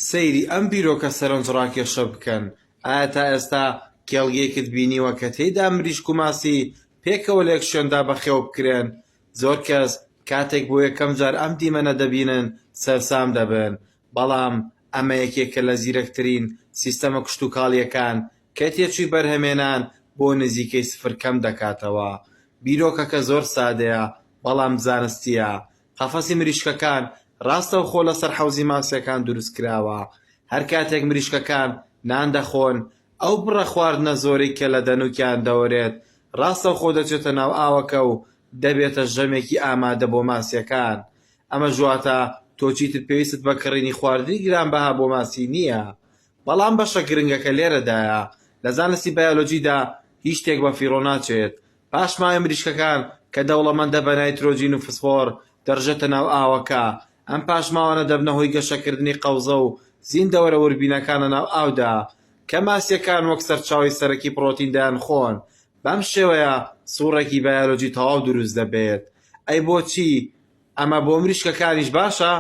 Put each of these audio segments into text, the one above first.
سەیری ئەم بیرۆکە سەرنجڕاکێشە بکەن. ئایا تا ئێستا کێڵگەیەکت بینیوە کە تێیدا مریشک و ماسی پێکەوە لە یەک شوێندا بەخێو بکرێن؟ زۆر کەس کاتێک بۆ یەکەم جار ئەم دیمەنە دەبینن سەرسام دەبن، بەڵام ئەمە یەکێکە لە زیرەکترین سیستەمە کشتوکاڵیەکان کە تێچووی بەرهەمێنان بۆ نزیکەی سفر کەم دەکاتەوە. بیرۆکەکە زۆر سادەیە، بەڵام زانستیە. قەفەسی مریشکەکان ڕاستەوخۆ لەسەر حەوزی ماسیەکان دروست کراوە. هەر کاتێک مریشکەکان نان دەخۆن، ئەو بڕە خواردنە زۆرەی کە لە دەنووکیان دەوەرێت ڕاستەوخۆ دەچێتە ناو ئاوەکە و دەبێتە ژەمێکی ئامادە بۆ ماسیەکان. ئەمە ژواتە تۆ چیتر پێویستت بە کڕینی خواردنی گرانبەها بۆ ماسی نییە. بەڵام بەشە گرنگەکە لێرەدایە. لە زانستی بایۆلۆجیدا هیچ شتێک بە فیڕۆ ناچێت. پاش ماوەی مریشکەکان کە دەوڵەمەندە بە نایترۆجین و فسفۆر دەڕژێتە ناو ئاوەکە، ئەم پاشماوانە دەبنە هۆی گەشەکردنی قەوزە و زیندەوەرە وربینەکانە ناو ئاودا کە ماسیەکان وەک سەرچاوی سەرەکی پرۆتین خۆن. بەم شێوەیە سوورێکی بایۆلۆجی تەواو دروست دەبێت. ئەی بۆچی؟ ئەمە بۆ مریشکەکانیش باشە؟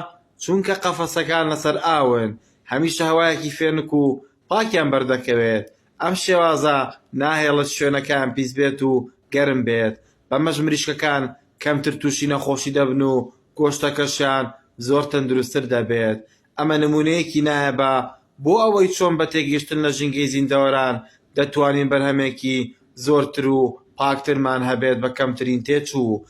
چونکە قەفەسەکان لەسەر ئاون، هەمیشە هەوایەکی فێنک و پاکیان بەردەکەوێت. ئەم شێوازە ناهێڵێت شوێنەکان پیس بێت و گەرم بێت. بەمەش مریشکەکان کەمتر تووشی نەخۆشی دەبن و گۆشتەکەشیان زۆر تەندروستتر دەبێت. ئەمە نمونەیەکی نایەبە بۆ ئەوەی چۆن بە تێگەیشتن لە ژینگەی زیندەوەران دەتوانین بەرهەمێکی زۆرتر و پاکترمان هەبێت بە کەمترین تێچوو.